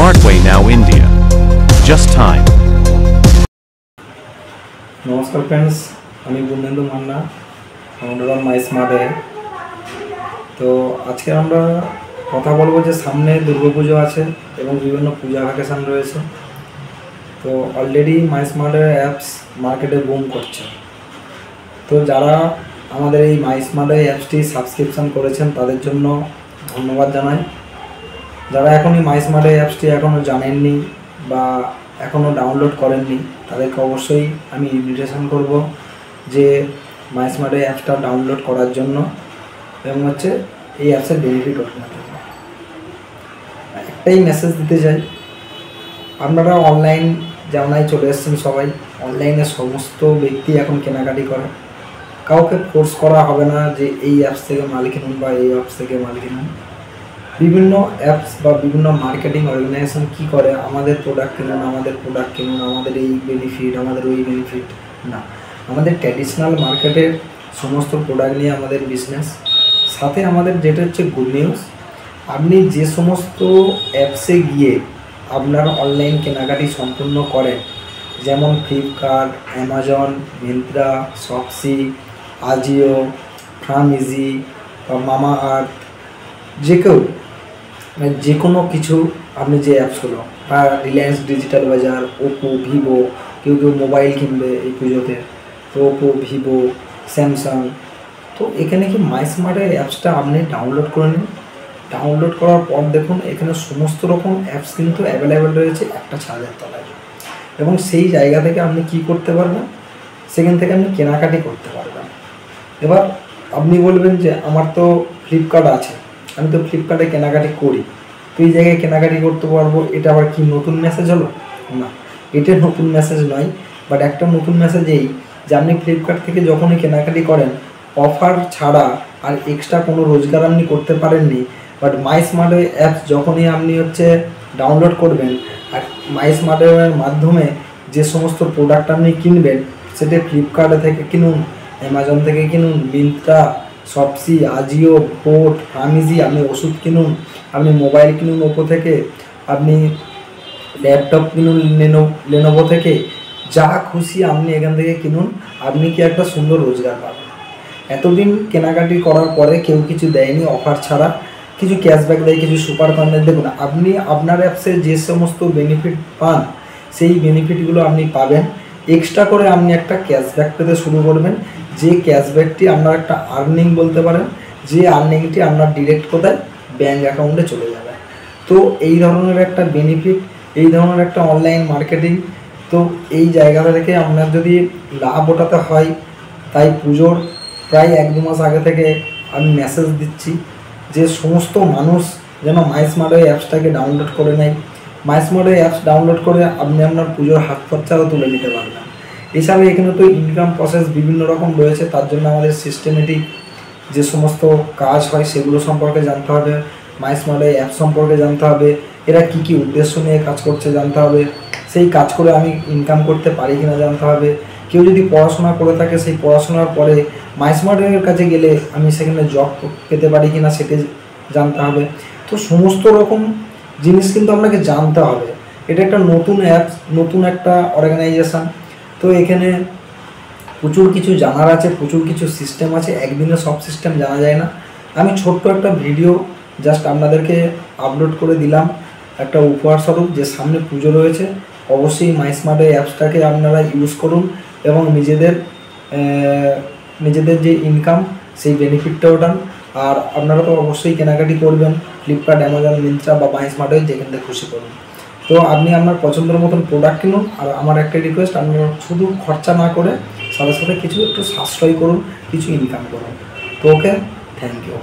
Smartway Now India. Just time. নমস্কার friends, আমি Bandendu Manna, founder of my smart way. তো আজকে আমরা কথা বলবো যে সামনে দুর্গাপুজো আছে এবং বিভিন্ন পূজা ভ্যাকেশান রয়েছে। তো অলরেডি মাই স্মার্ট ওয়ে অ্যাপস মার্কেটে বুম করছে। তো যারা আমাদের এই মাই স্মার্ট ওয়ে অ্যাপসটি সাবস্ক্রিপশান করেছেন তাদের জন্য ধন্যবাদ জানাই। যারা এখনই মাই স্মার্ট ওয়ে অ্যাপসটি এখনও জানেননি বা এখনও ডাউনলোড করেননি তাদেরকে অবশ্যই আমি ইনভিটেশন করব যে মাই স্মার্ট ওয়ে অ্যাপসটা ডাউনলোড করার জন্য এবং এই অ্যাপসের বেনিফিট ওঠানোর জন্য। একটাই মেসেজ দিতে চাই, আপনারা অনলাইন জানাই চলে এসেছেন, সবাই অনলাইনে সমস্ত ব্যক্তি এখন কেনাকাটি করে। কাউকে ফোর্স করা হবে না যে এই অ্যাপস থেকে মাল কিনুন বা এই অ্যাপস থেকে মাল কিনুন। বিভিন্ন অ্যাপস বা বিভিন্ন মার্কেটিং অর্গানাইজেশন কী করে, আমাদের প্রোডাক্ট কিনুন, আমাদের প্রোডাক্ট কিনুন, আমাদের এই বেনিফিট, আমাদের ওই বেনিফিট না। আমাদের ট্র্যাডিশনাল মার্কেটের সমস্ত প্রোডাক্ট নিয়ে আমাদের বিজনেস। সাথে আমাদের যেটা হচ্ছে গুড নিউজ, আপনি যে সমস্ত অ্যাপসে গিয়ে আপনার অনলাইন কেনাকাটি সম্পূর্ণ করেন, যেমন ফ্লিপকার্ট, অ্যামাজন, মিন্ত্রা, শপসি, আজিও, ফ্রাম ইজি বা মামা আর্থ, যে কোনো কিছু আপনি যে অ্যাপসগুলো বা রিলায়েন্স ডিজিটাল বাজার, ওপো, ভিভো, কেউ মোবাইল কিনবে এই পুজোতে, তো ওপো, ভিভো, স্যামসাং। তো এখানে কি মাই স্মার্ট ওয়ে অ্যাপসটা আপনি ডাউনলোড করে নিন। ডাউনলোড করার পর দেখুন এখানে সমস্ত রকম অ্যাপস কিন্তু অ্যাভেলেবেল রয়েছে একটা ছাদের তলায়, এবং সেই জায়গা থেকে আপনি কি করতে পারবেন, সেখান থেকে আপনি কেনাকাটি করতে পারবেন। এবার আপনি বলবেন যে আমার তো ফ্লিপকার্ট আছে, আমি তো ফ্লিপকার্টে কেনাকাটি করি, তো এই জায়গায় কেনাকাটি করতে পারবো, এটা আবার কি নতুন মেসেজ হলো? না, এটা নতুন মেসেজ নয়। বাট একটা নতুন মেসেজ এই যে আপনি ফ্লিপকার্ট থেকে যখনই কেনাকাটি করেন অফার ছাড়া আর এক্সট্রা কোনো রোজগার আপনি করতে পারেননি। But my smart way apps যখনই আপনি ডাউনলোড করবেন আর মাই স্মার্ট ওয়ের মাধ্যমে যে সমস্ত প্রোডাক্ট আপনি কিনবেন, সেটা ফ্লিপকার্ট থেকে কিনুন, অ্যামাজন থেকে কিনুন, মিন্ত্রা, শপসি, আজিও, ফোর্ট, ফ্রামিজি, আপনি ওষুধ কিনুন, আপনি মোবাইল কিনুন ওপো থেকে, আপনি ল্যাপটপ কিনুন লেনোভো থেকে, যা খুশি আপনি এখান থেকে কিনুন, আপনি কি একটা সুন্দর রোজগার পাবেন। এতদিন কেনাকাটি করার পরে কেউ কিছু দেয়নি অফার ছাড়া, কিছু ক্যাশব্যাক দেয়, কিছু সুপার কয়েন। দেখুন আপনি আপনার অ্যাপসে যে সমস্ত বেনিফিট পান সেই বেনিফিটগুলো আপনি পাবেন। এক্সট্রা করে আপনি একটা ক্যাশব্যাক পেতে শুরু করবেন, যে ক্যাশব্যাকটি আপনার একটা আর্নিং বলতে পারেন, যে আর্নিংটি আপনার ডিরেক্ট কোথায় ব্যাঙ্ক অ্যাকাউন্টে চলে যাবে। তো এই ধরনের একটা বেনিফিট, এই ধরনের একটা অনলাইন মার্কেটিং, তো এই জায়গাটা থেকে আপনার যদি লাভ ওঠাতে হয়, তাই পুজোর প্রায় 1-2 মাস আগে থেকে আমি মেসেজ দিচ্ছি যে সমস্ত মানুষ যেন মাই স্মার্ট ওয়ে অ্যাপসটাকে ডাউনলোড করে নেয়। মাই স্মার্ট ওয়ে অ্যাপস ডাউনলোড করে আপনি আপনার পুজোর হাত খরচাও তুলে নিতে পারবেন। এছাড়া এখানে তো ইনকাম প্রসেস বিভিন্ন রকম রয়েছে, তার জন্য আমাদের সিস্টেমেটিক যে সমস্ত কাজ হয় সেগুলো সম্পর্কে জানতে হবে, মাই স্মার্ট ওয়ে অ্যাপ সম্পর্কে জানতে হবে, এরা কী কী উদ্দেশ্য নিয়ে কাজ করছে জানতে হবে, সেই কাজ করে আমি ইনকাম করতে পারি কিনা জানতে হবে। কেউ যদি পড়াশোনা করে থাকে, সেই পড়াশোনার পরে মাই স্মার্ট ওয়ের কাছে গেলে আমি সেখানে জব পেতে পারি কিনা সেটা জানতে হবে। তো সমস্ত রকম জিনিস কিন্তু আপনাকে জানতে হবে। এটা একটা নতুন অ্যাপস, নতুন একটা অর্গানাইজেশান। তো এখানে প্রচুর কিছু জানার আছে, প্রচুর কিছু সিস্টেম আছে, একদিনে সব সিস্টেম জানা যায় না। আমি ছোট্ট একটা ভিডিও জাস্ট আপনাদেরকে আপলোড করে দিলাম একটা উপহার স্বরূপ, যে সামনে পুজো রয়েছে। অবশ্যই মাই স্মার্ট ওয়ে অ্যাপসটাকে আপনারা ইউজ করুন এবং নিজেদের যে ইনকাম সেই বেনিফিটটা ওঠান। আর আপনারা তো অবশ্যই কেনাকাটি করবেন ফ্লিপকার্ট, অ্যামাজন, মিন্ত্রা বা মাই স্মার্ট ওয়ে, যেখান থেকে খুশি করুন। তো আপনি আপনার পছন্দের মতন প্রোডাক্ট কিনুন। আর আমার একটা রিকোয়েস্ট, আপনারা শুধু খরচা না করে সাথে সাথে কিছু একটু সাশ্রয় করুন, কিছু ইনকাম করুন। তো ওকে, থ্যাংক ইউ।